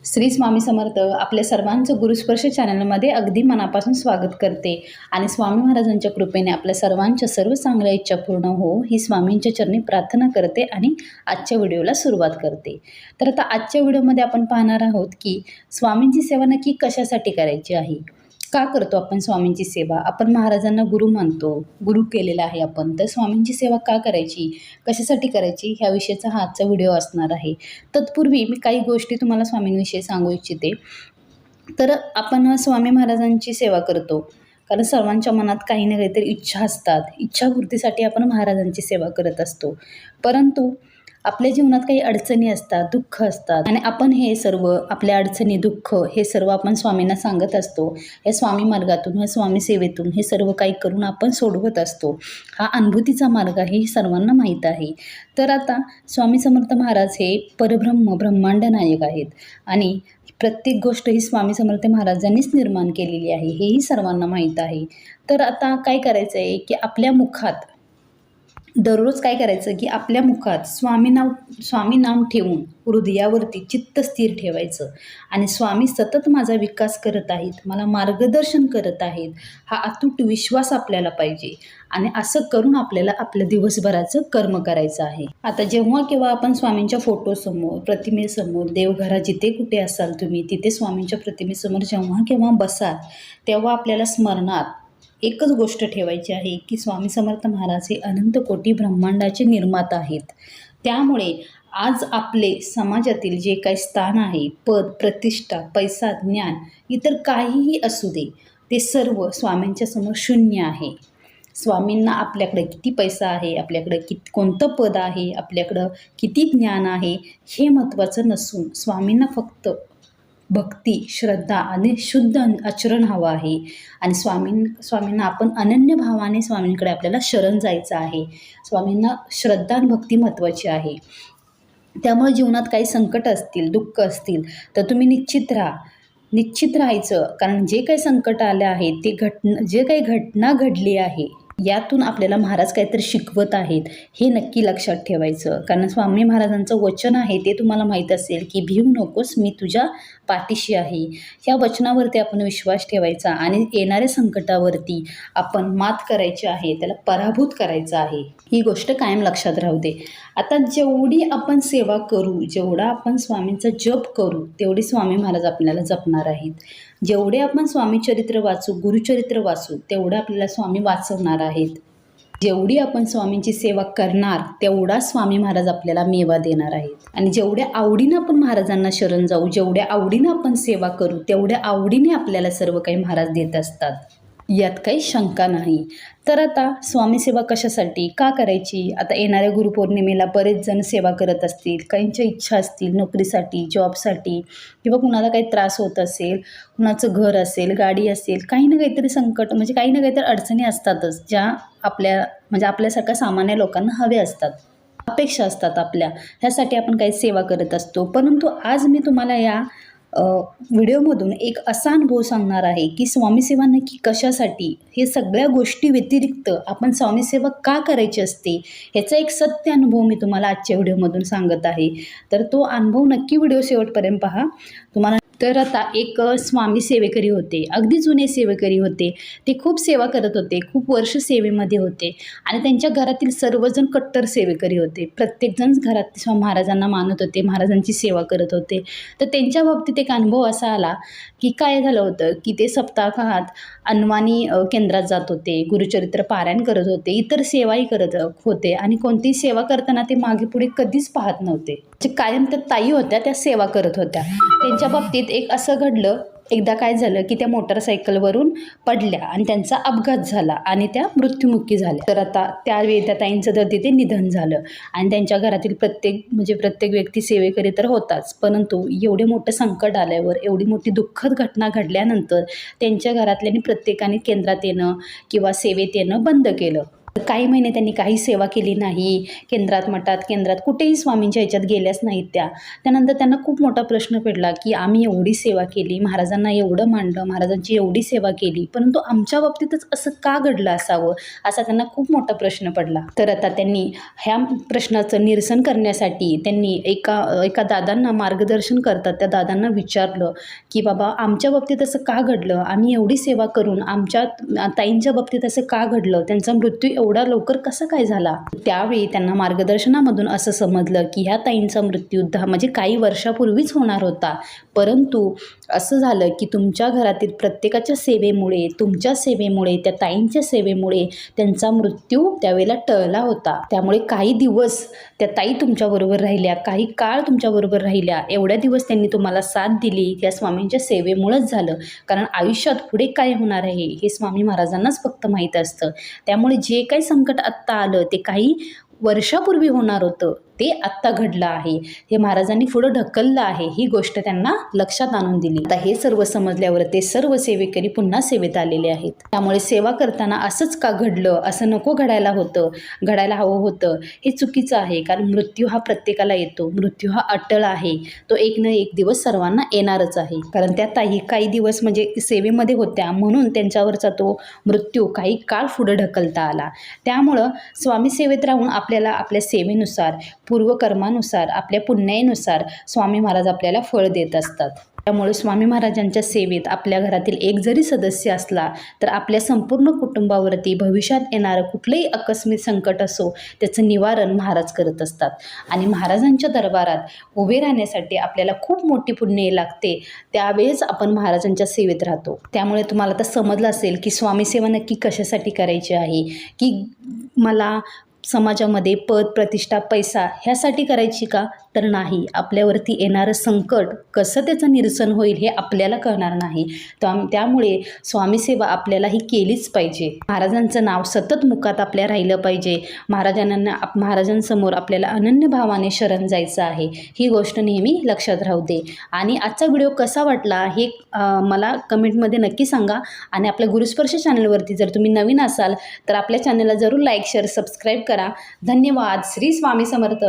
श्री स्वामी समर्थ आपल्या सर्वांचं गुरुस्पर्श चॅनलमध्ये अगदी मनापासून स्वागत करते आणि स्वामी महाराजांच्या कृपेने आपल्या सर्वांच्या सर्व चांगल्या इच्छा पूर्ण हो ही स्वामींच्या चरणी प्रार्थना करते आणि आजच्या व्हिडिओला सुरुवात करते। तर आता आजच्या व्हिडिओमध्ये आपण पाहणार आहोत की स्वामींची सेवा नक्की कशासाठी करायची आहे, का करतो आपण स्वामींची सेवा। आपण महाराजांना गुरु मानतो, गुरु केलेला आहे आपण, तर स्वामींची सेवा का करायची, कशासाठी करायची, ह्या विषयाचा हा आजचा व्हिडिओ असणार आहे। तत्पूर्वी मी काही गोष्टी तुम्हाला स्वामींविषयी सांगू इच्छिते। तर आपण स्वामी महाराजांची सेवा करतो कारण सर्वांच्या मनात काही ना काहीतरी इच्छा असतात, इच्छापूर्तीसाठी आपण महाराजांची सेवा करत असतो। परंतु आपल्या जीवनात काही अडचणी असतात, दुःख असतात आणि आपण हे सर्व आपल्या अडचणी, दुःख हे सर्व आपण स्वामींना सांगत असतो। या स्वामी मार्गातून, या स्वामी सेवेतून हे सर्व काही करून आपण सोडवत असतो। हा अनुभूतीचा मार्ग आहे, हे सर्वांना माहीत आहे। तर आता स्वामी समर्थ महाराज हे परब्रह्म, ब्रह्मांड नायक आहेत आणि प्रत्येक गोष्ट ही स्वामी समर्थ महाराजांनीच निर्माण केलेली आहे, हेही सर्वांना माहीत आहे। तर आता काय करायचं आहे की आपल्या मुखात दररोज काय करायचं की आपल्या मुखात स्वामी नाम ठेवून हृदयावरती चित्त स्थिर ठेवायचं आणि स्वामी सतत माझा विकास करत आहेत, मला मार्गदर्शन करत आहेत, हा अतूट विश्वास आपल्याला पाहिजे आणि असं करून आपल्याला आपल्या दिवसभराचं कर्म करायचं आहे। आता जेव्हा केव्हा आपण स्वामींच्या फोटोसमोर, प्रतिमेसमोर, देवघरात जिथे कुठे असाल तुम्ही, तिथे स्वामींच्या प्रतिमेसमोर जेव्हा केव्हा बसाल तेव्हा आपल्याला स्मरणात एकच गोष्ट ठेवायची आहे की स्वामी समर्थ महाराज हे अनंत कोटी ब्रह्मांडाचे निर्माता आहेत। त्यामुळे आज आपले समाजातील जे काही स्थान आहे, पद, प्रतिष्ठा, पैसा, ज्ञान, इतर काहीही असू दे, ते सर्व स्वामींच्या समोर शून्य आहे। स्वामींना आपल्याकडे किती पैसा आहे, आपल्याकडे कोणतं पद आहे, आपल्याकडं किती ज्ञान आहे, हे महत्त्वाचं नसून स्वामींना फक्त भक्ती, श्रद्धा आणि शुद्ध आचरण हवं आहे आणि स्वामींना आपण अनन्य भावाने स्वामींकडे आपल्याला शरण जायचं आहे। स्वामींना श्रद्धा आणि भक्ती महत्त्वाची आहे। त्यामुळे जीवनात काही संकट असतील, दुःख असतील तर तुम्ही निश्चित राहायचं, कारण जे काही संकट आले आहे ते जे काही घटना घडली आहे यातून आपल्याला महाराज काहीतरी शिकवत आहेत, हे नक्की लक्षात ठेवायचं। कारण स्वामी महाराजांचं वचन आहे ते तुम्हाला माहीत असेल की भिवू नकोस, मी तुझ्या पाठीशी आहे। या वचनावरती आपण विश्वास ठेवायचा आणि येणाऱ्या संकटावरती आपण मात करायची आहे, त्याला पराभूत करायचं आहे, ही गोष्ट कायम लक्षात राहू दे। आता जेवढी आपण सेवा करू, जेवढा आपण स्वामींचा जप करू, तेवढी स्वामी महाराज आपल्याला जपणार आहेत। जेवढे आपण स्वामी चरित्र वाचू, गुरुचरित्र वाचू, तेवढं आपल्याला स्वामी वाचवणार आहेत। जेवढी आपण स्वामींची सेवा करणार तेवढा स्वामी महाराज आपल्याला मेवा देणार आहेत आणि जेवढ्या आवडीनं आपण महाराजांना शरण जाऊ, जेवढ्या आवडीनं आपण सेवा करू, तेवढ्या आवडीने आपल्याला सर्व काही महाराज देत असतात, यात काही शंका नाही। तर आता स्वामी सेवा कशासाठी, का करायची। आता येणाऱ्या गुरुपौर्णिमेला बरेच जण सेवा करत असतील, काहींच्या इच्छा असतील नोकरीसाठी, जॉबसाठी, किंवा कुणाला काही त्रास होत असेल, कुणाचं घर असेल, गाडी असेल, काही ना काहीतरी संकट, म्हणजे काही ना काहीतरी अडचणी असतातच, ज्या आपल्यासारख्या सामान्य लोकांना हवे असतात, अपेक्षा असतात आपल्या, ह्यासाठी आपण काही सेवा करत असतो। परंतु आज मी तुम्हाला या व्हिडिओमधून एक असा अनुभव सांगणार आहे की स्वामी सेवा नक्की कशासाठी, हे सगळ्या गोष्टी व्यतिरिक्त आपण स्वामी सेवा का करायची असते, ह्याचा एक सत्य अनुभव मी तुम्हाला आजच्या व्हिडिओमधून सांगत आहे। तर तो अनुभव नक्की व्हिडिओ शेवटपर्यंत पहा तुम्हाला। तर आता एक स्वामी सेवेकरी होते, अगदी जुने सेवेकरी होते, ते खूप सेवा करत होते, खूप वर्ष सेवेमध्ये होते आणि त्यांच्या घरातील सर्वजण कट्टर सेवेकरी होते। प्रत्येकजण घरात महाराजांना मानत होते, महाराजांची सेवा करत होते। तर त्यांच्या बाबतीत एक अनुभव असा आला की काय झालं होतं की ते सप्ताहात अनवाणी केंद्रात जात होते, गुरुचरित्र पारायण करत होते, इतर सेवाही करत होते आणि कोणतीही सेवा करताना ते मागे पुढे कधीच पाहत नव्हते, जे कायम त्या ताई होत्या त्या सेवा करत होत्या। त्यांच्या बाबतीत एक असं घडलं, एकदा काय झालं की त्या मोटरसायकलवरून पडल्या आणि त्यांचा अपघात झाला आणि त्या मृत्युमुखी झाल्या। तर आता त्यावेळी त्या ताईंचं तर तिथे निधन झालं आणि त्यांच्या घरातील प्रत्येक व्यक्ती सेवेकरी तर होताच, परंतु एवढे मोठं संकट आल्यावर, एवढी मोठी दुःखद घटना घडल्यानंतर त्यांच्या घरातल्यांनी प्रत्येकाने केंद्रात येणं किंवा सेवेत येणं बंद केलं काही महिने त्यांनी काही सेवा केली नाही. केंद्रात, मठात, केंद्रात कुठेही स्वामींच्या ह्याच्यात गेल्याच नाहीत त्या. त्यानंतर त्यांना खूप मोठा प्रश्न पडला, की आम्ही एवढी सेवा केली, महाराजांना एवढं मानलं, महाराजांची एवढी सेवा केली, परंतु आमच्या बाबतीतच असं का घडलं असावं? असा त्यांना खूप मोठा प्रश्न पडला. तर आता त्यांनी ह्या प्रश्नाचं निरसन करण्यासाठी त्यांनी एका दादांना मार्गदर्शन करतात. त्या दादांना विचारलं, की बाबा आमच्या बाबतीत असं का घडलं? आम्ही एवढी सेवा करून आमच्या ताईंच्या बाबतीत असं का घडलं? त्यांचा मृत्यू एवढा लवकर कसा काय झाला? त्यावेळी त्यांना मार्गदर्शनामधून असं समजलं, की ह्या ताईंचा मृत्यू म्हणजे काही वर्षापूर्वीच होणार होता, परंतु असं झालं, की तुमच्या घरातील प्रत्येकाच्या सेवेमुळे, तुमच्या सेवेमुळे, त्या ताईंच्या सेवेमुळे त्यांचा मृत्यू त्यावेळेला टळला होता. त्यामुळे काही दिवस त्या ताई तुमच्याबरोबर राहिल्या, काही काळ तुमच्याबरोबर राहिल्या. एवढ्या दिवस त्यांनी तुम्हाला साथ दिली त्या स्वामींच्या सेवेमुळंच झालं. कारण आयुष्यात पुढे काय होणार आहे हे स्वामी महाराजांनाच फक्त माहीत असतं. त्यामुळे जे काही संकट आत्ता आलं ते काही वर्षापूर्वी होणार होतं, ते आत्ता घडलं आहे. हे महाराजांनी पुढं ढकललं आहे. ही गोष्ट त्यांना लक्षात आणून दिली. आता हे सर्व समजल्यावर ते सर्व सेवेकरी पुन्हा सेवेत आलेले आहेत. त्यामुळे सेवा करताना असंच का घडलं, असं नको घडायला हवं होतं. हे चुकीचं आहे. कारण मृत्यू हा प्रत्येकाला येतो. मृत्यू हा अटळ आहे. तो एक ना एक दिवस सर्वांना येणारच आहे. कारण त्या ताई काही दिवस म्हणजे सेवेमध्ये होत्या, म्हणून त्यांच्यावरचा तो मृत्यू काही काळ पुढे ढकलता आला. त्यामुळं स्वामी सेवेत राहून आपल्याला आपल्या सेवेनुसार, पूर्वकर्मानुसार, आपल्या पुण्यानुसार स्वामी महाराज आपल्याला फळ देत असतात. त्यामुळे स्वामी महाराजांच्या सेवेत आपल्या घरातील एक जरी सदस्य असला तर आपल्या संपूर्ण कुटुंबावरती भविष्यात येणारं कुठलंही आकस्मिक संकट असो त्याचं निवारण महाराज करत असतात. आणि महाराजांच्या दरबारात उभे राहण्यासाठी आपल्याला खूप मोठी पुण्य लागते. त्यावेळेस आपण महाराजांच्या सेवेत राहतो. त्यामुळे तुम्हाला आता समजलं असेल की स्वामी सेवा नक्की कशासाठी करायची आहे, की मला समाजामध्ये पद, प्रतिष्ठा, पैसा ह्यासाठी करायची का? तर नाही. आपल्यावरती येणारं संकट कसं त्याचं निरसन होईल हे आपल्याला कळणार नाही. त्यामुळे स्वामीसेवा आपल्याला ही केलीच पाहिजे. महाराजांचं नाव सतत मुखात आपल्या राहिलं पाहिजे. महाराजांसमोर आपल्याला अनन्य भावाने शरण जायचं आहे. ही गोष्ट नेहमी लक्षात राहू दे. आणि आजचा व्हिडिओ कसा वाटला हे मला कमेंटमध्ये नक्की सांगा. आणि आपल्या गुरुस्पर्श चॅनलवरती जर तुम्ही नवीन असाल तर आपल्या चॅनलला जरूर लाईक, शेअर, सबस्क्राईब करा. धन्यवाद. श्री स्वामी समर्थ.